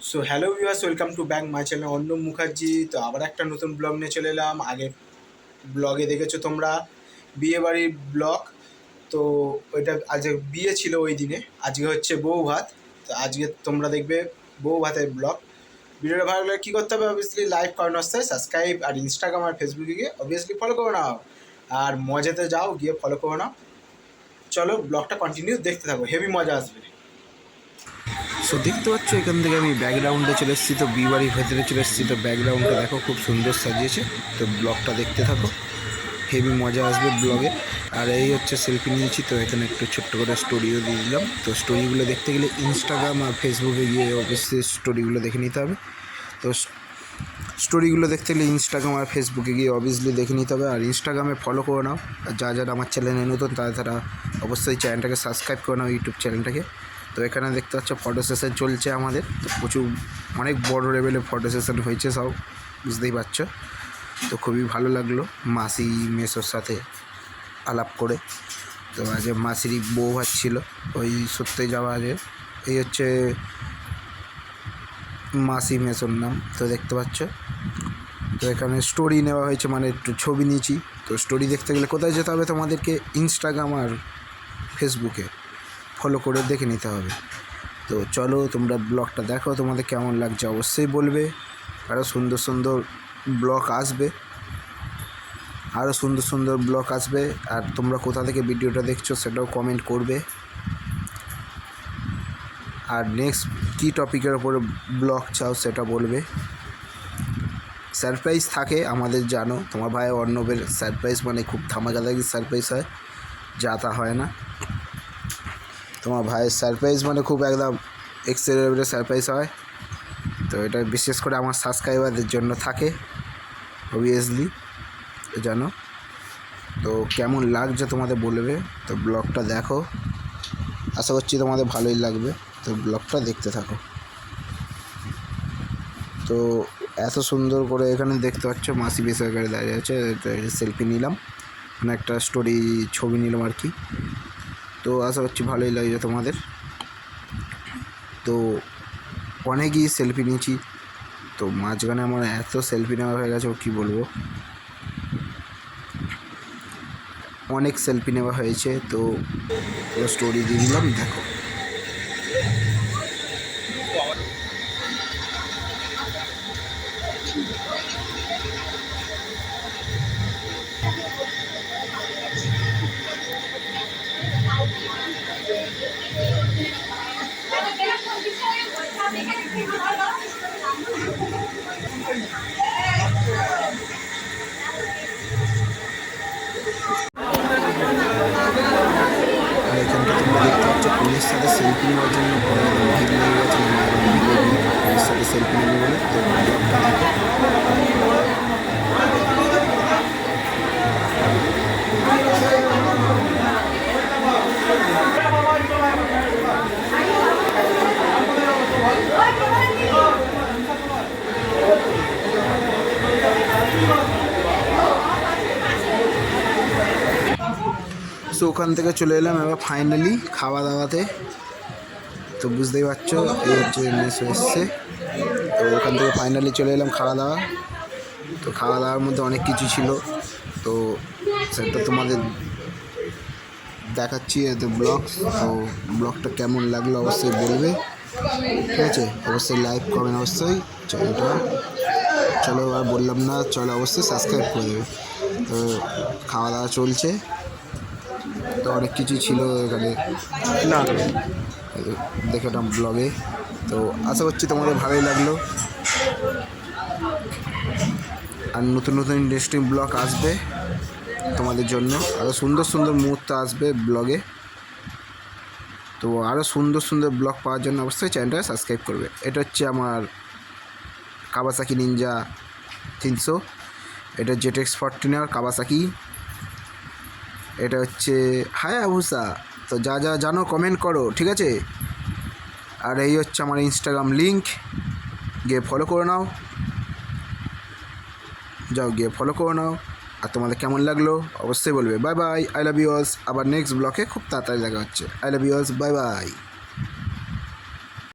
So hello viewers, welcome to back my channel Arnab Mukherjee. তো আবার একটা নতুন ব্লগ নিয়ে চলে এলাম। আগে ব্লগে দেখেছো তোমরা বিয়ে বাড়ির ব্লগ। তো ওইটা আজকে বিয়ে ছিল ওই দিনে, আজকে হচ্ছে বউ ভাত। তো আজকে তোমরা দেখবে বউ ভাতের ব্লগ। ভিডিওটা ভালো লাগলে কী করতে হবে? অবভিয়াসলি লাইক করেন, আসতে সাবস্ক্রাইব, আর ইনস্টাগ্রাম আর ফেসবুকে গিয়ে অবভিয়াসলি ফলো করে নাও। আর মজাতে যাও, গিয়ে ফলো করে নাও। চলো ব্লগটা কন্টিনিউ দেখতে থাকো, হেভি মজা আসবে। সো দেখতে পাচ্ছ এখান থেকে আমি ব্যাকগ্রাউন্ডে চলে এসেছি, তো বিয়ে বাড়ির ভেতরে চলে এসেছি। তো ব্যাকগ্রাউন্ডটা দেখো খুব সুন্দর সাজিয়েছে। তো ব্লগটা দেখতে থাকো, হেভি মজা আসবে ব্লগে। আর এই হচ্ছে সেলফি নিয়েছি, তো এখানে একটু ছোট্ট করে স্টোরিও দিয়ে দিলাম। তো স্টোরিগুলো দেখতে গেলে ইনস্টাগ্রাম আর ফেসবুকে গিয়ে অবশ্যই স্টোরিগুলো দেখে নিতে হবে। তো স্টোরিগুলো দেখতে গেলে ইনস্টাগ্রাম আর ফেসবুকে গিয়ে অবভিয়াসলি দেখে নিতে হবে। আর ইনস্টাগ্রামে ফলো করে নাও, আর যারা আমার চ্যানেলে নতুন তারা অবশ্যই চ্যানেলটাকে সাবস্ক্রাইব করে নাও, ইউটিউব চ্যানেলটাকে। তো এখানে দেখতে পাচ্ছ ফটো সেশন চলছে আমাদের। তো প্রচুর অনেক বড় লেভেলে ফটো সেশন হয়েছে, সব বুঝতেই পারছো। তো খুবই ভালো লাগলো মাসি মেসোর সাথে আলাপ করে। তো আজ মাসিরই বউ ভাত ছিল ওই সত্যি যাওয়া আগে। এই হচ্ছে মাসি মেসোর নাম, তো দেখতে পাচ্ছ। তো এখানে স্টোরি নেওয়া হয়েছে, মানে একটু ছবি নিয়েছি। তো স্টোরি দেখতে গেলে কোথায় যেতে হবে? তোমাদেরকে ইনস্টাগ্রাম আর ফেসবুকে ফলো করে দেখে নিতে হবে। তো চলো তোমরা ব্লগটা দেখো, তোমাদের কেমন লাগছে অবশ্যই বলবে। আরও সুন্দর সুন্দর ব্লগ আসবে, আরও সুন্দর সুন্দর ব্লগ আসবে। আর তোমরা কোথা থেকে ভিডিওটা দেখছো সেটাও কমেন্ট করবে। আর নেক্সট কী টপিকের ওপরে ব্লগ চাও সেটা বলবে। সারপ্রাইজ থাকে আমাদের, জানো তোমার ভাই অর্ণবের সারপ্রাইজ মানে খুব ধামাকাদারি সারপ্রাইজ হয়, যা তা হয় না। তোমার ভাইয়ের সারপ্রাইজ মানে খুব একদম এক্সট্রা লেভেলের সারপ্রাইজ হয়। তো এটা বিশেষ করে আমার সাবস্ক্রাইবারদের জন্য থাকে অবভিয়াসলি, জানো। তো কেমন লাগছে তোমাদের বলবে। তো ব্লগটা দেখো, আশা করছি তোমাদের ভালোই লাগবে। তো ব্লগটা দেখতে থাকো। তো এত সুন্দর করে এখানে দেখতে পাচ্ছ মাসি বেসরকারি দাঁড়িয়ে আছে, সেলফি নিলাম, মানে একটা স্টোরি ছবি নিলাম আর কি। তো আশা করছি ভালোই লাগছে তোমাদের। তো অনেকই সেলফি নিয়েছি, তো মাঝখানে আমার এত সেলফি নেওয়া হয়ে গেছে, ও কী বলবো, অনেক সেলফি নেওয়া হয়েছে। তো স্টোরি দিয়ে দিলাম, দেখো। আর এখানটা তোমরা দেখতে পাচ্ছ পুলিশের সাথে সেলফি নেওয়ার জন্য ভিড় লেগে গেছে, পুলিশের সাথে সেলফি নেবে বলে। তো ব্লগটা দেখো। সো ওখান থেকে চলে এলাম এবার ফাইনালি খাওয়া দাওয়াতে। তো বুঝতেই পারছো এই হচ্ছে মেসো এসছে। তো ওখান থেকে ফাইনালি চলে এলাম খাওয়া দাওয়া। তো খাওয়া দাওয়ার মধ্যে অনেক কিছু ছিল, তো সেটা তোমাদের দেখাচ্ছি এতে ব্লগ। তো ব্লগটা কেমন লাগলো অবশ্যই বলবে, ঠিক আছে? অবশ্যই লাইক করবেন অবশ্যই চ্যানেলটা। চলো আর বললাম না, চলো অবশ্যই সাবস্ক্রাইব করে দেবে। তো খাওয়া দাওয়া চলছে, তো অনেক কিছু ছিল এখানে না দেখলাম ব্লগে। তো আশা করছি তোমাদের ভালোই লাগলো। আর নতুন নতুন ইন্টারেস্টিং ব্লগ আসবে তোমাদের জন্য, আরও সুন্দর সুন্দর মুহূর্ত আসবে ব্লগে। তো আরও সুন্দর সুন্দর ব্লগ পাওয়ার জন্য অবশ্যই চ্যানেলটা সাবস্ক্রাইব করবে। এটা হচ্ছে আমার কাওয়াসাকি নিনজা 300, এটা ZX 14 কাওয়াসাকি। এটা হচ্ছে হায়াবুসা। তো যা যা জানো কমেন্ট করো, ঠিক আছে? আর এই হচ্ছে আমার ইনস্টাগ্রাম লিঙ্ক, গিয়ে ফলো করে নাও, যাও গিয়ে ফলো করে নাও। আর তোমাদের কেমন লাগলো অবশ্যই বলবে। Bye bye, I love you all. আবার নেক্সট ব্লগে খুব তাড়াতাড়ি দেখা হচ্ছে। I love you all, bye by.